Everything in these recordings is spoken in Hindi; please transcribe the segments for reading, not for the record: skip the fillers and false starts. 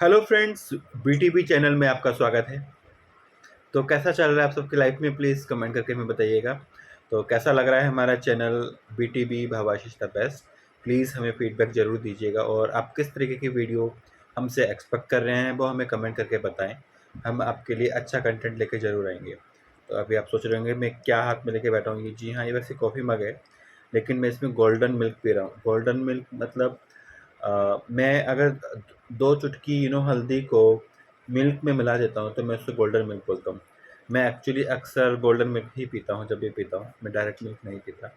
हेलो फ्रेंड्स, बीटीबी चैनल में आपका स्वागत है। तो कैसा चल रहा है आप सबकी लाइफ में, प्लीज़ कमेंट करके हमें बताइएगा। तो कैसा लग रहा है हमारा channel BTB Bhavashish the best. Please हमें फीडबैक ज़रूर दीजिएगा और आप किस तरीके की वीडियो हमसे एक्सपेक्ट कर रहे हैं वो हमें कमेंट करके बताएं। हम आपके लिए अच्छा कंटेंट लेके ज़रूर आएंगे। तो अभी आप सोच रहे होंगे मैं क्या हाथ में लेके बैठा हूँ। ये जी हाँ, ये वैसे कॉफ़ी मग है, लेकिन मैं इसमें गोल्डन मिल्क पी रहा हूँ। गोल्डन मिल्क मतलब मैं अगर 2 चुटकी हल्दी को मिल्क में मिला देता हूँ तो मैं उसको गोल्डन मिल्क बोलता हूँ। मैं एक्चुअली अक्सर गोल्डन मिल्क ही पीता हूँ, जब भी पीता हूँ, मैं डायरेक्ट मिल्क नहीं पीता।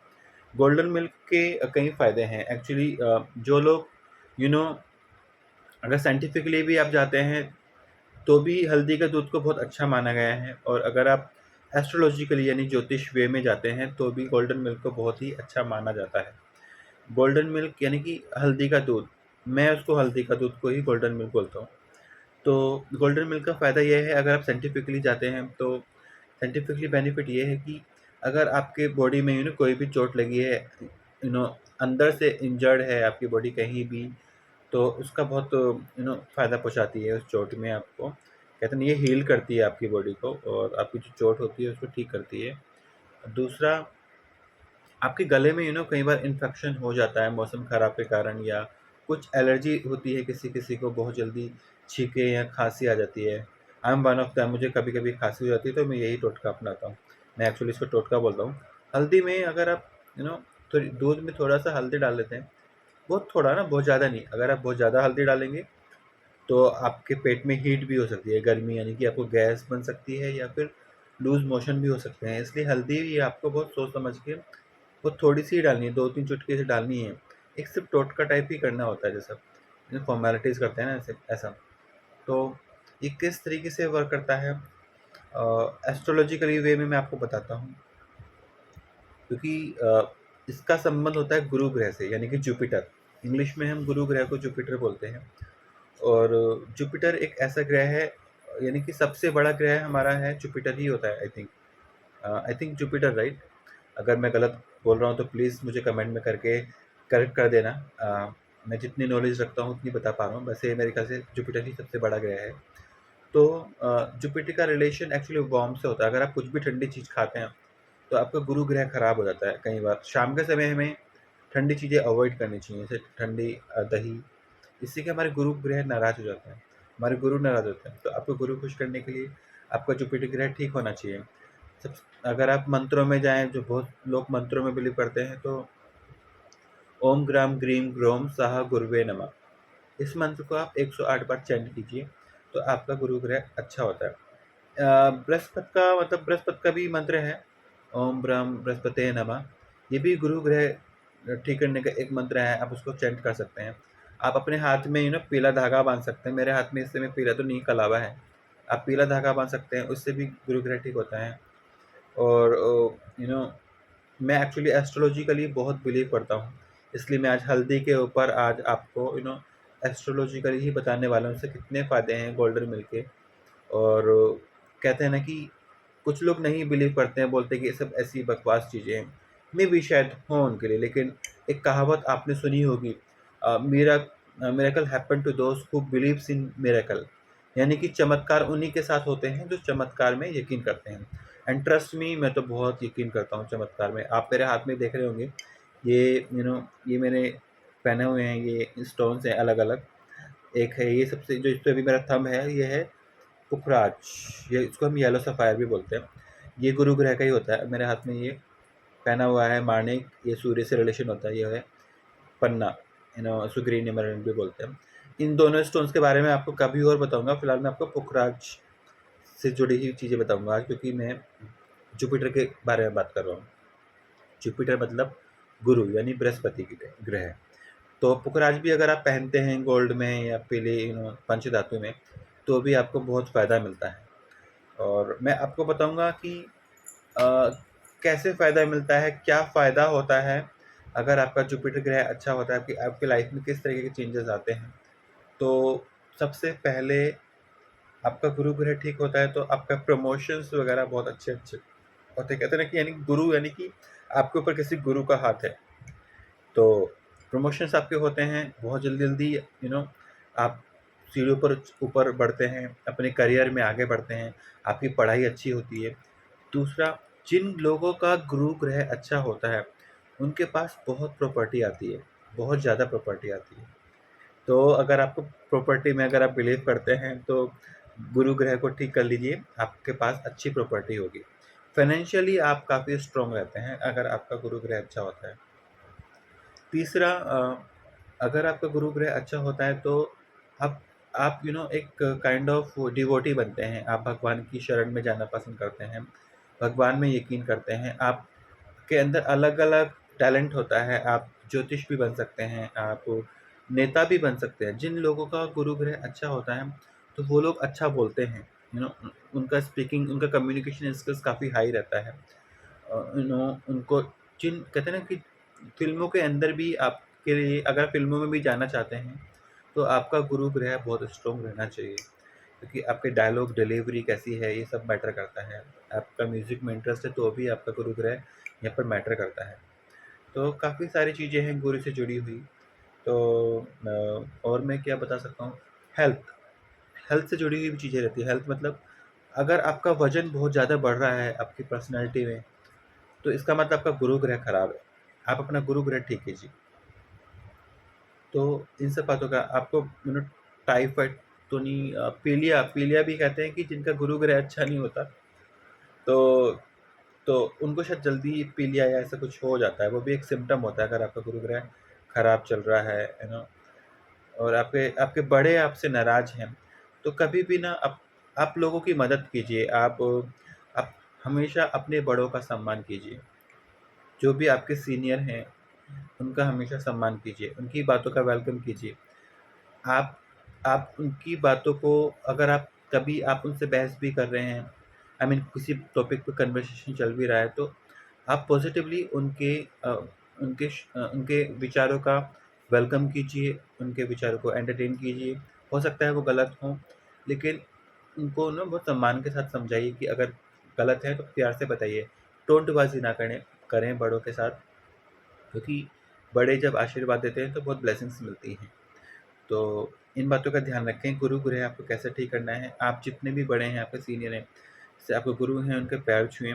गोल्डन मिल्क के कई फ़ायदे हैं एक्चुअली। जो लोग यू नो अगर साइंटिफिकली भी आप जाते हैं तो भी हल्दी का दूध को बहुत अच्छा माना गया है, और अगर आप एस्ट्रोलॉजिकली यानी ज्योतिष वे में जाते हैं तो भी गोल्डन मिल्क को बहुत ही अच्छा माना जाता है। गोल्डन मिल्क यानी कि हल्दी का दूध, मैं उसको हल्दी का दूध को ही गोल्डन मिल्क बोलता हूँ। तो गोल्डन मिल्क का फ़ायदा ये है, अगर आप साइंटिफिकली जाते हैं तो साइंटिफिकली बेनिफिट ये है कि अगर आपके बॉडी में कोई भी चोट लगी है, यू नो अंदर से इंजर्ड है आपकी बॉडी कहीं भी, तो उसका बहुत फ़ायदा पहुँचाती है उस चोट में आपको। कहते हैं ये हील करती है आपकी बॉडी को और आपकी जो चोट होती है उसको ठीक करती है। दूसरा, आपके गले में कई बार इन्फेक्शन हो जाता है मौसम ख़राब के कारण, या कुछ एलर्जी होती है, किसी-किसी को बहुत जल्दी छींके या खाँसी आ जाती है। I am one of them, मुझे कभी-कभी खाँसी हो जाती है तो मैं यही टोटका अपनाता हूँ। मैं एक्चुअली इसको टोटका बोलता हूँ। हल्दी में अगर आप यू नो थोड़ी दूध में थोड़ा-सा हल्दी डाल लेते हैं, बहुत थोड़ा ना, बहुत ज़्यादा नहीं। अगर आप बहुत ज़्यादा हल्दी डालेंगे तो आपके पेट में हीट भी हो सकती है, गर्मी यानी कि आपको गैस बन सकती है या फिर लूज़ मोशन भी हो सकते हैं। इसलिए हल्दी ये आपको बहुत सोच समझ के वो थोड़ी-सी ही डालनी है, 2-3 चुटकी से डालनी है। एक सिर्फ़ टोटका टाइप ही करना होता है, जैसा फ़ॉर्मेलिटीज़ करते हैं ना ऐसे ऐसा। तो ये किस तरीके से वर्क करता है एस्ट्रोलॉजिकली वे में मैं आपको बताता हूँ। क्योंकि इसका संबंध होता है गुरु ग्रह से, यानी कि जुपिटर। इंग्लिश में हम गुरु ग्रह को जुपिटर बोलते हैं। और जुपिटर एक ऐसा ग्रह है, यानी कि सबसे बड़ा ग्रह हमारा है जुपिटर ही होता है, आई थिंक जुपिटर, राइट? अगर मैं गलत बोल रहा हूँ तो प्लीज़ मुझे कमेंट में करके करेक्ट कर देना। मैं जितनी नॉलेज रखता हूँ उतनी बता पा रहा हूँ। वैसे मेरे ख्याल से जुपिटर ही सबसे बड़ा ग्रह है। तो जुपिटर का रिलेशन एक्चुअली वार्म से होता है। अगर आप कुछ भी ठंडी चीज़ खाते हैं तो आपका गुरु ग्रह खराब हो जाता है। कई बार शाम के समय हमें ठंडी चीज़ें अवॉइड करनी चाहिए, जैसे ठंडी दही। इससे कि हमारे गुरु ग्रह नाराज़ हो जाते हैं, हमारे गुरु नाराज़ होते हैं। तो आपको गुरु खुश करने के लिए आपका जुपिटर ग्रह ठीक होना चाहिए। सब अगर आप मंत्रों में जाएँ, जो बहुत लोग मंत्रों में बिलीव करते हैं, तो ओम ग्राम ग्रीम ग्रोम स्वाहा गुरुवे नमः, इस मंत्र को आप 108 बार चैंट कीजिए, तो आपका गुरु ग्रह अच्छा होता है। बृहस्पति का मतलब बृहस्पति का भी मंत्र है, ओम ब्रह्म बृहस्पते नमः। ये भी गुरु ग्रह ठीक करने का एक मंत्र है, आप उसको चैंट कर सकते हैं। आप अपने हाथ में पीला धागा बांध सकते हैं। मेरे हाथ में इस समय पीला तो नहीं, कलावा है। आप पीला धागा बांध सकते हैं, उससे भी गुरु ग्रह ठीक होता है। और यू नो मैं एक्चुअली एस्ट्रोलॉजिकली बहुत बिलीव करता हूँ, इसलिए मैं आज हल्दी के ऊपर आज आपको एस्ट्रोलॉजिकली ही बताने वाला हूँ, इससे कितने फ़ायदे हैं गोल्डन मिल्क के। और कहते हैं ना कि कुछ लोग नहीं बिलीव करते हैं, बोलते हैं कि ये सब ऐसी बकवास चीज़ें हैं। मे बी शायद हों उनके लिए, लेकिन एक कहावत आपने सुनी होगी, miracle happen to those who believes in miracle, यानी कि चमत्कार उन्हीं के साथ होते हैं जो चमत्कार में यकीन करते हैं। एंड ट्रस्ट मी, मैं तो बहुत यकीन करता हूँ चमत्कार में। आप मेरे हाथ में देख रहे होंगे, ये ये मैंने पहने हुए हैं, ये स्टोन्स हैं अलग-अलग। एक है ये सबसे, जो इस पे अभी मेरा थंब है, ये है पुखराज, ये इसको हम येलो सफ़ायर भी बोलते हैं। ये गुरु ग्रह का ही होता है। मेरे हाथ में ये पहना हुआ है माणिक, ये सूर्य से रिलेशन होता है। ये है पन्ना, इसको ग्रीन एमराल्ड भी बोलते हैं। इन दोनों स्टोन्स के बारे में आपको कभी और बताऊँगा। फिलहाल मैं आपको पुखराज से जुड़ी हुई चीज़ें बताऊँगा आज, क्योंकि मैं जुपिटर के बारे में बात कर रहा हूँ। जुपिटर मतलब गुरु, यानी बृहस्पति की ग्रह। तो पुखराज भी अगर आप पहनते हैं गोल्ड में या पीले पंचधातु में, तो भी आपको बहुत फ़ायदा मिलता है। और मैं आपको बताऊँगा कि अ, कैसे फ़ायदा मिलता है, क्या फ़ायदा होता है अगर आपका जुपिटर ग्रह अच्छा होता है, आपकी आपकी लाइफ़ में किस तरीके के चेंजेस आते हैं। तो सबसे पहले आपका गुरु ग्रह ठीक होता है तो आपका प्रमोशंस वग़ैरह बहुत अच्छे-अच्छे होते हैं। कहते हैं ना कि यानी गुरु, यानी कि आपके ऊपर किसी गुरु का हाथ है। तो प्रमोशंस आपके होते हैं बहुत जल्दी-जल्दी, आप सीढ़ियों पर ऊपर बढ़ते हैं, अपने करियर में आगे बढ़ते हैं, आपकी पढ़ाई अच्छी होती है। दूसरा, जिन लोगों का गुरु ग्रह अच्छा होता है, उनके पास बहुत प्रॉपर्टी आती है, बहुत ज़्यादा प्रॉपर्टी आती है। तो अगर आपको प्रॉपर्टी में अगर आप बिलीव करते हैं, तो गुरु ग्रह को ठीक कर लीजिए, आपके पास अच्छी प्रॉपर्टी होगी। फाइनेंशियली आप काफ़ी स्ट्रॉन्ग रहते हैं अगर आपका गुरु ग्रह अच्छा होता है। तीसरा, अगर आपका गुरु ग्रह अच्छा होता है तो आप आप एक काइंड ऑफ डिवोटी बनते हैं। आप भगवान की शरण में जाना पसंद करते हैं, भगवान में यकीन करते हैं। आपके अंदर अलग-अलग टैलेंट होता है, आप ज्योतिष भी बन सकते हैं, आप नेता भी बन सकते हैं। जिन लोगों का गुरु ग्रह अच्छा होता है, तो वो लोग अच्छा बोलते हैं, उनका स्पीकिंग, उनका कम्युनिकेशन स्किल्स काफ़ी हाई रहता है। उनको जिन कहते हैं ना कि फ़िल्मों के अंदर भी आपके लिए, अगर फ़िल्मों में भी जाना चाहते हैं, तो आपका गुरु ग्रह बहुत स्ट्रॉन्ग रहना चाहिए, क्योंकि आपके डायलॉग डिलीवरी कैसी है, ये सब मैटर करता है। आपका म्यूज़िक में इंटरेस्ट है, तो भी आपका गुरु ग्रह यहाँ पर मैटर करता है। तो काफ़ी सारी चीज़ें हैं गुरु से जुड़ी हुई। तो और मैं क्या बता सकता हूँ? हेल्थ, हेल्थ से जुड़ी हुई भी चीज़ें रहती हैं। हेल्थ मतलब अगर आपका वज़न बहुत ज़्यादा बढ़ रहा है आपकी पर्सनैलिटी में, तो इसका मतलब आपका गुरु ग्रह खराब है। आप अपना गुरु ग्रह ठीक कीजिए। तो इन सब बातों का आपको टाइफाइड तो नहीं, पीलिया पीलिया भी कहते हैं कि जिनका गुरु ग्रह अच्छा नहीं होता, तो तो उनको शायद जल्दी पीलिया या ऐसा कुछ हो जाता है। वो भी एक सिम्पटम होता है अगर आपका गुरु ग्रह खराब चल रहा है, और आपके आपके बड़े आपसे नाराज़ हैं, तो कभी भी ना आप लोगों की मदद कीजिए। आप हमेशा अपने बड़ों का सम्मान कीजिए। जो भी आपके सीनियर हैं, उनका हमेशा सम्मान कीजिए, उनकी बातों का वेलकम कीजिए। आप आप उनकी बातों को, अगर आप कभी आप उनसे बहस भी कर रहे हैं, आई मीन किसी टॉपिक पे कन्वर्सेशन चल भी रहा है, तो आप पॉज़िटिवली उनके विचारों का वेलकम कीजिए, उनके विचारों को एंटरटेन कीजिए। हो सकता है वो गलत हों, लेकिन उनको ना बहुत सम्मान के साथ समझाइए कि अगर गलत है तो प्यार से बताइए। टोंटबाज़ी ना करें बड़ों के साथ, क्योंकि बड़े जब आशीर्वाद देते हैं तो बहुत ब्लेसिंग्स मिलती हैं। तो इन बातों का ध्यान रखें। गुरु ग्रह आपको कैसे ठीक करना है, आप जितने भी बड़े हैं, आपके सीनियर हैं, जैसे आपके गुरु हैं, उनके पैर छुएँ।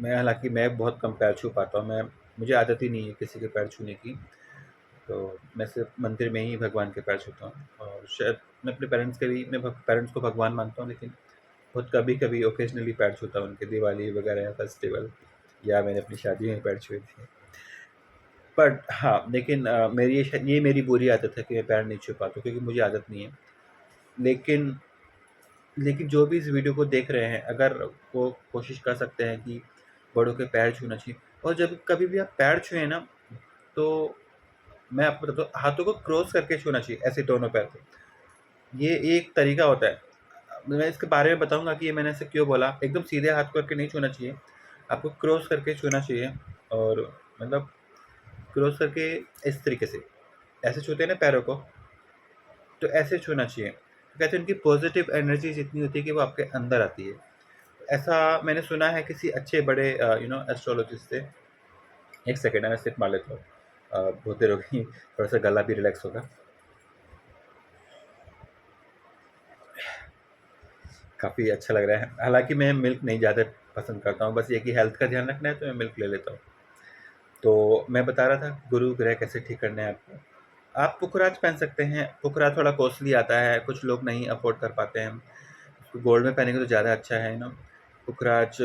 हालाँकि मैं बहुत कम पैर छू पाता हूँ, मुझे आदत ही नहीं है किसी के पैर छूने की, तो मैं सिर्फ़ मंदिर में ही भगवान के पैर छूता हूँ। और शायद मैं अपने पेरेंट्स को भगवान मानता हूँ, लेकिन बहुत कभी-कभी ओकेजनली पैर छूता हूँ उनके, दिवाली वगैरह या फेस्टिवल, या मैंने अपनी शादी में पैर छुए थे। बट हाँ, लेकिन ये मेरी बुरी आदत है कि मैं पैर नहीं छू पाता हूँ, क्योंकि मुझे आदत नहीं है। लेकिन लेकिन जो भी इस वीडियो को देख रहे हैं, अगर वो कोशिश कर सकते हैं कि बड़ों के पैर छूना चाहिए, और जब कभी भी आप पैर छुएँ ना, तो मैं आपको बताता हूँ, हाथों को क्रॉस करके छूना चाहिए, ऐसे दोनों पैर को। ये एक तरीका होता है। मैं इसके बारे में बताऊँगा कि ये मैंने ऐसे क्यों बोला। एकदम सीधे हाथ करके नहीं छूना चाहिए, आपको क्रॉस करके छूना चाहिए, और मतलब क्रॉस करके इस तरीके से, ऐसे छूते हैं ना पैरों को, तो ऐसे छूना चाहिए। तो कहते हैं उनकी पॉज़िटिव एनर्जीज़ इतनी होती है कि वो आपके अंदर आती है। ऐसा मैंने सुना है किसी अच्छे बड़े एस्ट्रोलॉजिस्ट से। 1 सेकंड मैं सिप मार लेता हूँ। बहुत देर हो गई, थोड़ा-सा गला भी रिलैक्स होगा। काफ़ी अच्छा लग रहा है। हालाँकि मैं मिल्क नहीं ज़्यादा पसंद करता हूँ, बस ये कि हेल्थ का ध्यान रखना है तो मैं मिल्क ले लेता हूँ। तो मैं बता रहा था गुरु ग्रह कैसे ठीक करने हैं आपको। आप पुखराज पहन सकते हैं, पुखराज थोड़ा कॉस्टली आता है, कुछ लोग नहीं अफ़ोर्ड कर पाते हैं। उसको गोल्ड में पहनेंगे तो ज़्यादा अच्छा है ना। पुखराज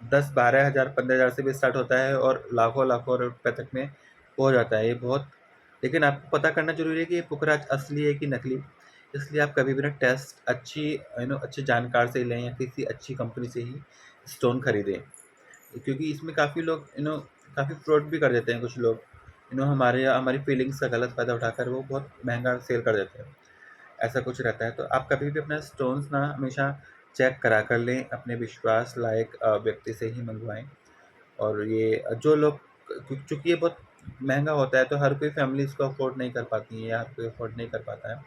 10-12 हज़ार 15 हज़ार से भी स्टार्ट होता है, और लाखों-लाखों रुपए तक में हो जाता है ये बहुत। लेकिन आपको पता करना ज़रूरी है कि ये पुखराज असली है कि नकली। इसलिए आप कभी भी ना टेस्ट अच्छे जानकार से लें, या किसी अच्छी कंपनी से ही स्टोन खरीदें। क्योंकि इसमें काफ़ी लोग काफ़ी फ्रॉड भी कर देते हैं कुछ लोग। हमारी फीलिंग्स का गलत फ़ायदा उठाकर वो बहुत महँगा सेल कर देते हैं। ऐसा कुछ रहता है, तो आप कभी भी अपना स्टोन्स ना हमेशा चेक करा कर लें, अपने विश्वास लायक व्यक्ति से ही मँगवाएँ। और ये जो लोग, चूँकि ये बहुत महँगा होता है, तो हर कोई फैमिली इसको अफ़ोर्ड नहीं कर पाती है, या हर कोई अफ़ोर्ड नहीं कर पाता है।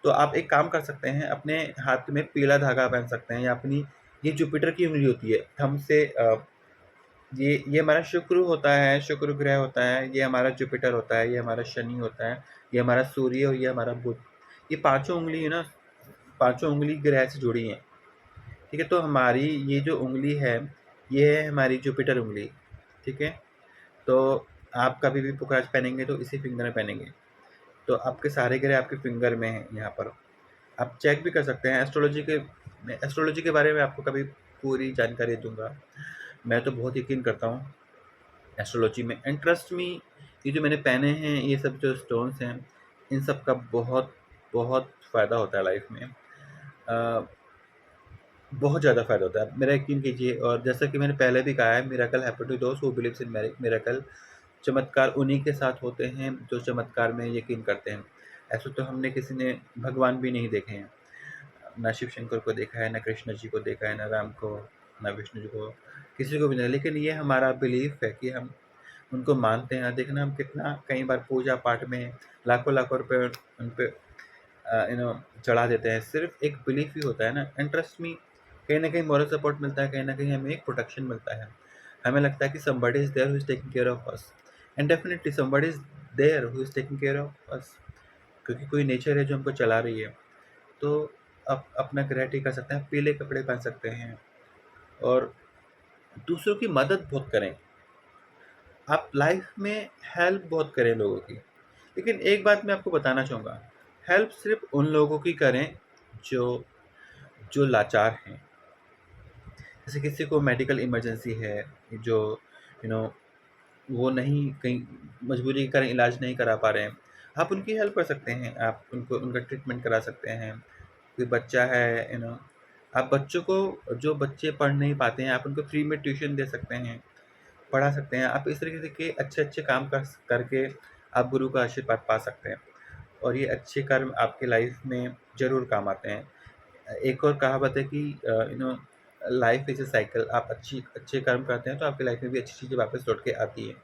तो आप एक काम कर सकते हैं, अपने हाथ में पीला धागा पहन सकते हैं, या अपनी, ये जुपिटर की उँगली होती है, थंब से ये हमारा शुक्र होता है, शुक्र ग्रह होता है, ये हमारा जुपिटर होता है, ये हमारा शनि होता है, ये हमारा सूर्य और ये हमारा बुध। ये पाँचों उँगली है ना, पाँचों उँगली ग्रह से जुड़ी हैं, ठीक है? तो हमारी ये जो उँगली है, ये है हमारी जुपिटर उँगली, ठीक है? तो आप कभी भी पुखराज पहनेंगे तो इसी फिंगर में पहनेंगे। तो आपके सारे ग्रह आपके फिंगर में हैं यहाँ पर। आप चेक भी कर सकते हैं एस्ट्रोलॉजी के बारे में आपको कभी पूरी जानकारी दूँगा। मैं तो बहुत यकीन करता हूँ एस्ट्रोलॉजी में एंड ट्रस्ट मी, ये जो मैंने पहने हैं ये सब जो स्टोन्स हैं, इन सब का बहुत बहुत फ़ायदा होता है लाइफ में। बहुत ज़्यादा फ़ायदा होता है, मेरा यकीन कीजिए। और जैसा कि मैंने पहले भी कहा है, miracle happen to those who believes in miracle. चमत्कार उन्हीं के साथ होते हैं जो चमत्कार में यकीन करते हैं। ऐसे तो हमने किसी ने भगवान भी नहीं देखे हैं, ना शिव शंकर को देखा है, ना कृष्ण जी को देखा है, ना राम को, ना विष्णु जी को, किसी को भी नहीं। लेकिन ये हमारा बिलीफ है कि हम उनको मानते हैं। देखना हम कितना कई बार पूजा पाठ में लाखों-लाखों रुपए उन पे चढ़ा देते हैं। सिर्फ़ एक बिलीफ ही होता है ना। एंड ट्रस्ट मी, कहीं न कहीं मॉरल सपोर्ट मिलता है, कहीं न कहीं हमें एक प्रोटेक्शन मिलता है। हमें लगता है कि somebody is there who is taking care of us and definitely somebody is there who is taking care of us, क्योंकि कोई नेचर है जो हमको चला रही है। तो आप अपना ग्रह ठीक कर सकते हैं, पीले कपड़े पहन सकते हैं और दूसरों की मदद बहुत करें। आप लाइफ में हेल्प बहुत करें लोगों की। लेकिन एक बात मैं आपको बताना चाहूँगा, हेल्प सिर्फ़ उन लोगों की करें जो जो लाचार हैं। जैसे किसी को मेडिकल इमरजेंसी है, जो यू नो वो नहीं कहीं मजबूरी के कारण इलाज नहीं करा पा रहे हैं, आप उनकी हेल्प कर सकते हैं, आप उनको उनका ट्रीटमेंट करा सकते हैं। कोई बच्चा है, आप बच्चों को, जो बच्चे पढ़ नहीं पाते हैं, आप उनको फ्री में ट्यूशन दे सकते हैं, पढ़ा सकते हैं। आप इस तरीके के अच्छे-अच्छे काम करके आप गुरु का आशीर्वाद पा सकते हैं और ये अच्छे कर्म आपकी लाइफ में ज़रूर काम आते हैं। एक और कहावत है कि लाइफ इज़ अ साइकिल। आप अच्छे कर्म करते हैं तो आपकी लाइफ में भी अच्छी चीज़ें वापस लौट के आती हैं।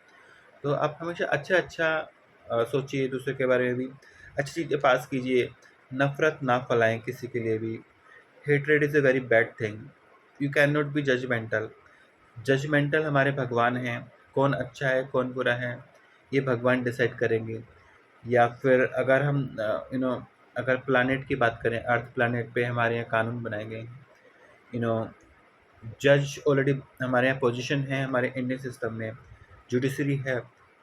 तो आप हमेशा अच्छा-अच्छा सोचिए, दूसरे के बारे में भी अच्छी चीज़ें पास कीजिए, नफ़रत ना फैलाएँ किसी के लिए भी। Hatred is a very bad thing. You can not be judgemental. Judgemental हमारे भगवान हैं, कौन अच्छा है, कौन बुरा है, ये भगवान डिसाइड करेंगे। या फिर अगर हम अगर प्लैनेट की बात करें, अर्थ प्लैनेट पे हमारे यहाँ कानून बनाए गए हैं। यू नो जज ऑलरेडी हमारे यहाँ पोजीशन है हमारे इंडियन सिस्टम में, जुडिशरी है,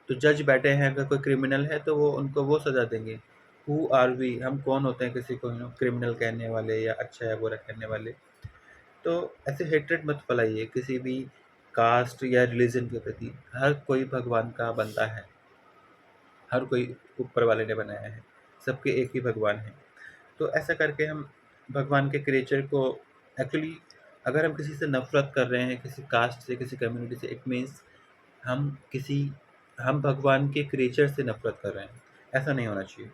तो जज बैठे हैं। अगर कोई क्रिमिनल है तो वो उनको वो सज़ा देंगे। हू आर वी, हम कौन होते हैं किसी को क्रिमिनल कहने वाले या अच्छा या बुरा कहने वाले। तो ऐसे हेट्रेड मत फैलाइए किसी भी कास्ट या रिलीजन के प्रति। हर कोई भगवान का बंदा है, हर कोई ऊपर वाले ने बनाया है, सबके एक ही भगवान है। तो ऐसा करके हम भगवान के क्रिएचर को एक्चुअली, अगर हम किसी से नफ़रत कर रहे हैं, किसी कास्ट से, किसी कम्युनिटी से, इट मीन्स हम किसी हम भगवान के क्रिएचर से नफ़रत कर रहे हैं। ऐसा नहीं होना चाहिए।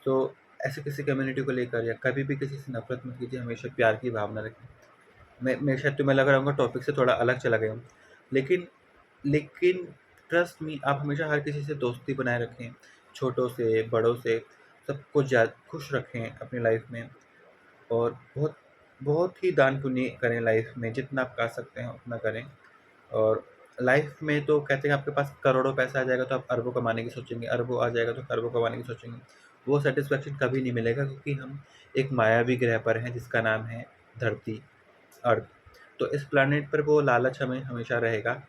तो ऐसे किसी कम्युनिटी को लेकर या कभी भी किसी से नफ़रत मत कीजिए, हमेशा प्यार की भावना रखें। मैं शायद तुम्हें लग रहा होगा टॉपिक से थोड़ा अलग चला गया हूँ। लेकिन लेकिन ट्रस्ट मी, आप हमेशा हर किसी से दोस्ती बनाए रखें, छोटों से, बड़ों से, सबको खुश रखें अपनी लाइफ में। और बहुत बहुत ही दान पुण्य करें लाइफ में, जितना आप कर सकते हैं उतना करें। और लाइफ में तो कहते हैं आपके पास करोड़ों पैसा आ जाएगा तो आप अरबों कमाने की सोचेंगे, अरबों आ जाएगा तो खरबों कमाने की सोचेंगे। वो सैटिस्फैक्शन कभी नहीं मिलेगा, क्योंकि हम एक मायावी ग्रह पर हैं जिसका नाम है धरती, अर्थ। तो इस प्लैनेट पर वो लालच हमें हमेशा रहेगा।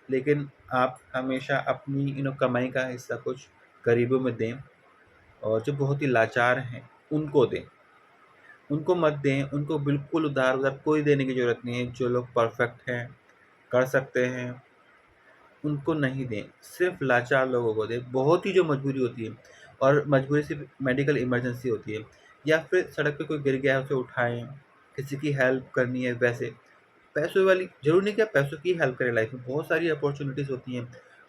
लेकिन आप हमेशा अपनी कमाई का हिस्सा कुछ गरीबों में दें, और जो बहुत ही लाचार हैं उनको दें। उनको मत दें, उनको बिल्कुल उधार-उधार कोई देने की ज़रूरत नहीं है। जो लोग परफेक्ट हैं, कर सकते हैं, उनको नहीं दें, सिर्फ़ लाचार लोगों को दें। बहुत ही जो मजबूरी होती है, और मजबूरी सिर्फ़ मेडिकल इमरजेंसी होती है, या फिर सड़क पे कोई गिर गया है उसे उठाएँ, किसी की हेल्प करनी है वैसे। पैसों वाली ज़रूरी नहीं कि आप पैसों की हेल्प करें लाइफ में, बहुत सारी अपॉर्च्युनिटीज़ होती हैं।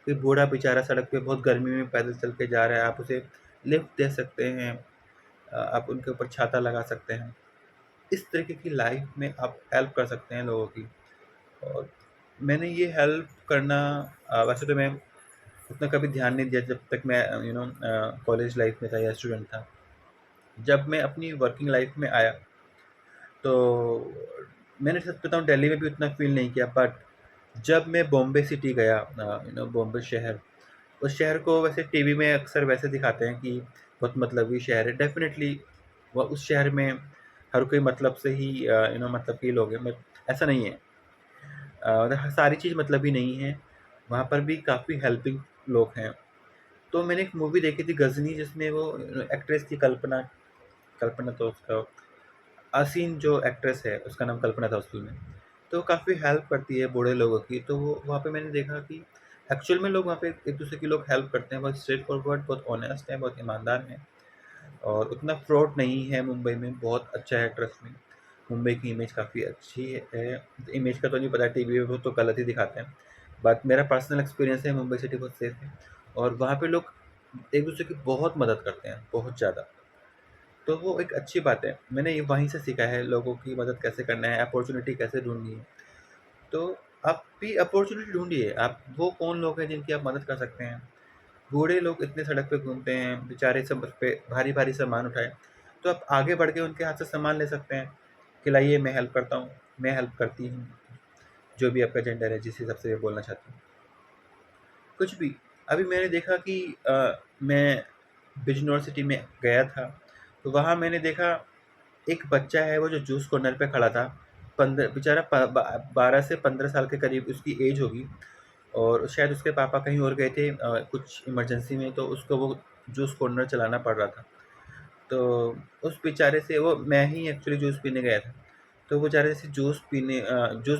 कोई बूढ़ा बेचारा सड़क पे बहुत गर्मी में पैदल चल के जा रहा है, आप उसे लिफ्ट दे सकते हैं, आप उनके ऊपर छाता लगा सकते हैं। इस तरीके की लाइफ में आप हेल्प कर सकते हैं लोगों की। और मैंने ये हेल्प करना, वैसे तो मैं उतना कभी ध्यान नहीं दिया जब तक मैं कॉलेज लाइफ में था या स्टूडेंट था। जब मैं अपनी वर्किंग लाइफ में आया तो मैंने सच बताऊँ दिल्ली में भी उतना फ़ील नहीं किया, बट जब मैं बॉम्बे सिटी गया, बॉम्बे शहर, उस शहर को वैसे टीवी में अक्सर वैसे दिखाते हैं कि बहुत मतलबी शहर है। डेफ़िनेटली वो उस शहर में हर कोई मतलब से ही मतलब के लोग हैं, बट ऐसा नहीं है। सारी चीज़ मतलबी नहीं है, वहाँ पर भी काफ़ी हेल्पिंग लोग हैं। तो मैंने एक मूवी देखी थी गज़नी, जिसमें वो एक्ट्रेस थी कल्पना, कल्पना तो उसका असीन जो एक्ट्रेस है उसका नाम कल्पना था उस फ़िल्म में। तो काफ़ी हेल्प करती है बूढ़े लोगों की, तो वो वहाँ पे मैंने देखा कि एक्चुअल में लोग वहाँ पे एक-दूसरे की लोग हेल्प करते हैं, बहुत स्ट्रेट फॉरवर्ड, बहुत ऑनेस्ट हैं, बहुत ईमानदार हैं और उतना फ्रॉड नहीं है मुंबई में, बहुत अच्छा है, ट्रस्ट मी। मुंबई की इमेज काफ़ी अच्छी है। इमेज का तो नहीं पता, टीवी में वो तो गलत ही दिखाते हैं। बट मेरा पर्सनल एक्सपीरियंस है, मुंबई सिटी बहुत सेफ है और वहाँ पे लोग एक-दूसरे की बहुत मदद करते हैं, बहुत ज़्यादा। तो वो एक अच्छी बात है। मैंने ये वहीं से सीखा है लोगों की मदद कैसे करना है, अपॉर्च्युनिटी कैसे ढूँढनी है। तो आप भी अपॉर्च्युनिटी ढूँढिए, आप वो कौन लोग हैं जिनकी आप मदद कर सकते हैं। बूढ़े लोग इतने सड़क पे घूमते हैं, बेचारे सब पे भारी-भारी सामान उठाएँ, तो आप आगे बढ़ के उनके हाथ से सामान ले सकते हैं, कि लाइए मैं हेल्प करता हूँ, मैं हेल्प करती हूँ, जो भी आपका जेंडर है जिस हिसाब से मैं बोलना चाहती हूँ। कुछ भी। अभी मैंने देखा कि मैं बिजनौर सिटी में गया था, तो वहाँ मैंने देखा एक बच्चा है वो जो जूस कॉर्नर पे खड़ा था, 15 बेचारा 12 से 15 साल के करीब उसकी एज होगी और शायद उसके पापा कहीं और गए थे कुछ इमरजेंसी में, तो उसको वो जूस कॉर्नर चलाना पड़ रहा था। तो उस बेचारे से वो मैं ही एक्चुअली जूस पीने गया था। तो वो बेचारे से जूस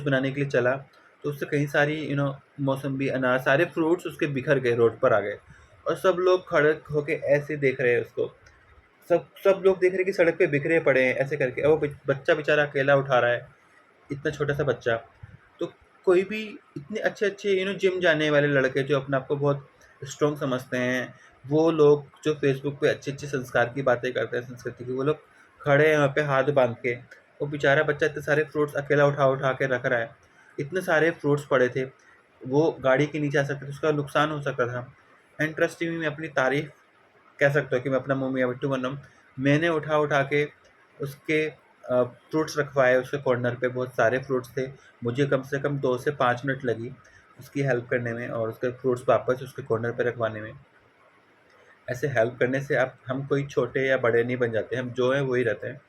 बनाने के लिए चला, तो उससे कई सारी मौसम्बी, अनार, सारे फ्रूट्स उसके बिखर गए, रोड पर आ गए और सब लोग खड़े होके ऐसे देख रहे हैं उसको। सब सब लोग देख रहे हैं कि सड़क पे बिखरे पड़े हैं ऐसे करके और वो बच्चा बेचारा अकेला उठा रहा है, इतना छोटा-सा बच्चा। तो कोई भी इतने अच्छे-अच्छे जिम जाने वाले लड़के जो अपने आप को बहुत स्ट्रॉन्ग समझते हैं, वो लोग जो फ़ेसबुक पे अच्छे-अच्छे संस्कार की बातें करते हैं, संस्कृति की, वो लोग खड़े हैं वहाँ पे हाथ बाँध के। वो बेचारा बच्चा इतने सारे फ्रूट्स अकेला उठा-उठा के रख रहा है। इतने सारे फ्रूट्स पड़े थे, वो गाड़ी के नीचे आ सकते थे, उसका नुकसान हो सकता था। एंड ट्रस्ट मी, मैं अपनी तारीफ़ कह सकता हूँ कि मैं अपना मुँह मियाँ मिट्ठू बन रहा हूँ। मैंने उठा-उठा के उसके फ्रूट्स रखवाए उसके कॉर्नर पे, बहुत सारे फ्रूट्स थे। मुझे कम से कम 2 से 5 मिनट लगी उसकी हेल्प करने में और उसके फ्रूट्स वापस उसके कॉर्नर पे रखवाने में। ऐसे हेल्प करने से आप हम कोई छोटे या बड़े नहीं बन जाते, हम जो हैं वो ही रहते हैं।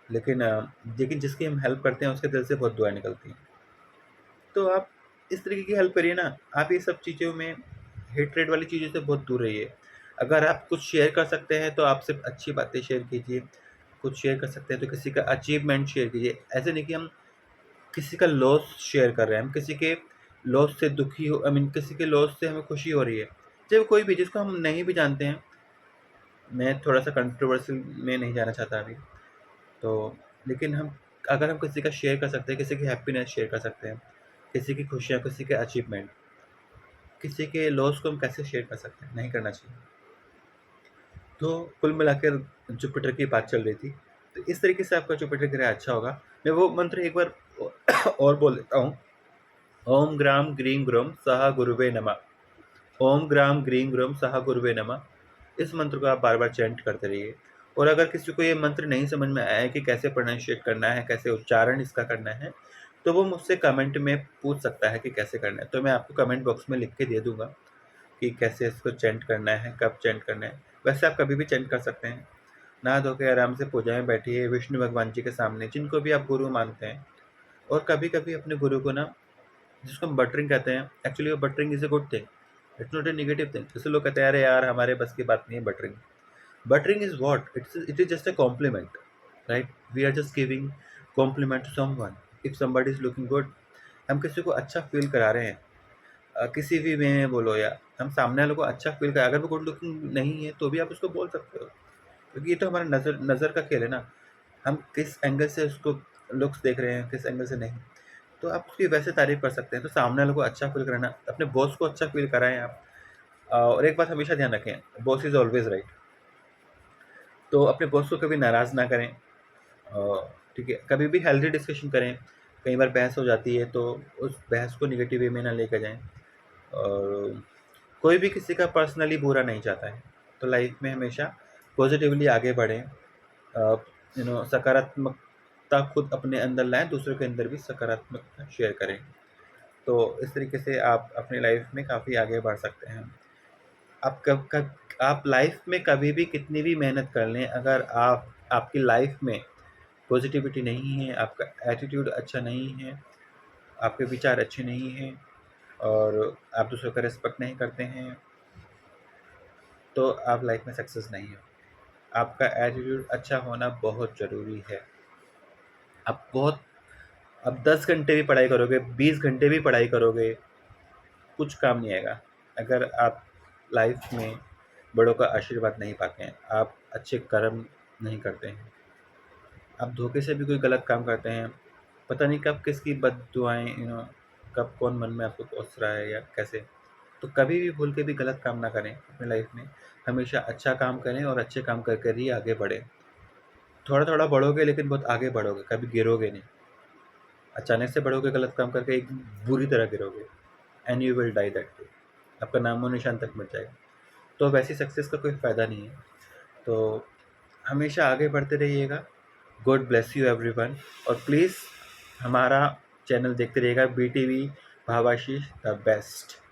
लेकिन जिसकी हम हेल्प करते हैं उसके दिल से बहुत दुआएँ निकलती हैं। तो आप इस तरीके की हेल्प करिए ना, आप ये सब चीज़ों में हेट्रेड वाली चीज़ों से बहुत दूर रहिए। अगर आप कुछ शेयर कर सकते हैं तो आप सिर्फ़ अच्छी बातें शेयर कीजिए, कुछ शेयर कर सकते हैं तो किसी का अचीवमेंट शेयर कीजिए। ऐसे नहीं कि हम किसी का लॉस शेयर कर रहे हैं, हम किसी के लॉस से दुखी हो, आई मीन किसी के लॉस से हमें खुशी हो रही है। चाहे वो कोई भी जिसको हम नहीं भी जानते हैं, मैं थोड़ा-सा कंट्रोवर्शियल में नहीं जाना चाहता अभी। तो लेकिन अगर हम किसी का शेयर कर सकते हैं, किसी की हैप्पीनेस शेयर कर सकते हैं, किसी की खुशियाँ, किसी के अचीवमेंट, किसी के लॉस को हम कैसे शेयर कर सकते हैं? नहीं करना चाहिए। तो कुल मिलाकर जुपिटर की बात चल रही थी। तो इस तरीके से आपका जुपिटर ग्रह अच्छा होगा। मैं वो मंत्र एक बार और बोल देता हूँ। ओम ग्राम ग्रीं ग्रौम सः गुरुवे नमः। ओम ग्राम ग्रीं ग्रौम सः गुरुवे नमः। इस मंत्र को आप बार-बार चैंट करते रहिए और अगर किसी को ये मंत्र नहीं समझ में आया है कि कैसे प्रोनाउंशिएट करना है, कैसे उच्चारण इसका करना है, तो वो मुझसे कमेंट में पूछ सकता है कि कैसे करना है। तो मैं आपको कमेंट बॉक्स में लिख के दे दूँगा कि कैसे इसको चैंट करना है, कब चैंट करना है। वैसे आप कभी भी चैंट कर सकते हैं। नहा धो के आराम से पूजा में बैठिए विष्णु भगवान जी के सामने, जिनको भी आप गुरु मानते हैं और कभी-कभी अपने गुरु को ना, जिसको हम बटरिंग कहते हैं, एक्चुअली वो buttering is a good thing, it's not a negative thing. जैसे लोग कहते हैं, "अरे यार, हमारे बस की बात नहीं है buttering." Buttering is what? It is just a compliment, right? We are just giving compliment to someone. If somebody is looking good, हम किसी को अच्छा फील करा रहे हैं, किसी भी वे में बोलो या हम सामने वाले को अच्छा फील करा, अगर वो गुड लुकिंग नहीं है तो भी आप उसको बोल सकते हो, क्योंकि ये तो हमारा नज़र नज़र का खेल है ना। हम किस एंगल से उसको लुक्स देख रहे हैं, किस एंगल से नहीं, तो आप उसकी वैसे तारीफ कर सकते हैं। तो सामने वाले को अच्छा फील कराना, अपने बॉस को अच्छा फील कराएं आप। और एक बात हमेशा ध्यान रखें, बॉस इज ऑलवेज राइट। तो अपने बॉस को कभी नाराज़ ना करें। ठीक है, कभी भी हेल्दी डिस्कशन करें। कई बार बहस हो जाती है तो उस बहस को नेगेटिव वे में ना लेकर जाएँ और कोई भी किसी का पर्सनली बुरा नहीं चाहता है। तो लाइफ में हमेशा पॉजिटिवली आगे बढ़ें। सकारात्मकता खुद अपने अंदर लाएँ, दूसरों के अंदर भी सकारात्मकता शेयर करें। तो इस तरीके से आप अपनी लाइफ में काफ़ी आगे बढ़ सकते हैं। आप कब कब आप लाइफ में कभी भी कितनी भी मेहनत कर लें, अगर आपकी लाइफ में पॉजिटिविटी नहीं है, आपका एटीट्यूड अच्छा नहीं है, आपके विचार अच्छे नहीं हैं और आप दूसरों का रिस्पेक्ट नहीं करते हैं, तो आप लाइफ में सक्सेस नहीं हो। आपका एटीट्यूड अच्छा होना बहुत ज़रूरी है। आप 10 घंटे भी पढ़ाई करोगे, 20 घंटे भी पढ़ाई करोगे, कुछ काम नहीं आएगा, अगर आप लाइफ में बड़ों का आशीर्वाद नहीं पाते हैं, आप अच्छे कर्म नहीं करते हैं, आप धोखे से भी कोई गलत काम करते हैं, पता नहीं कब किसकी बद्दुआएँ कब कौन मन में आपको कोस रहा है या कैसे। तो कभी भी भूल के भी गलत काम ना करें अपनी लाइफ में, हमेशा अच्छा काम करें और अच्छे काम कर कर ही आगे बढ़ें। थोड़ा-थोड़ा बढ़ोगे लेकिन बहुत आगे बढ़ोगे, कभी गिरोगे नहीं। अचानक से बढ़ोगे गलत काम करके, एक बुरी तरह गिरोगे and you will die that day. आपका नामो-निशान तक मिट जाएगा। तो वैसी सक्सेस का कोई फ़ायदा नहीं है। तो हमेशा आगे बढ़ते रहिएगा। गॉड ब्लेस यू एवरीवन और प्लीज़ हमारा चैनल देखते रहिएगा, बीटीवी भावाशीष द बेस्ट।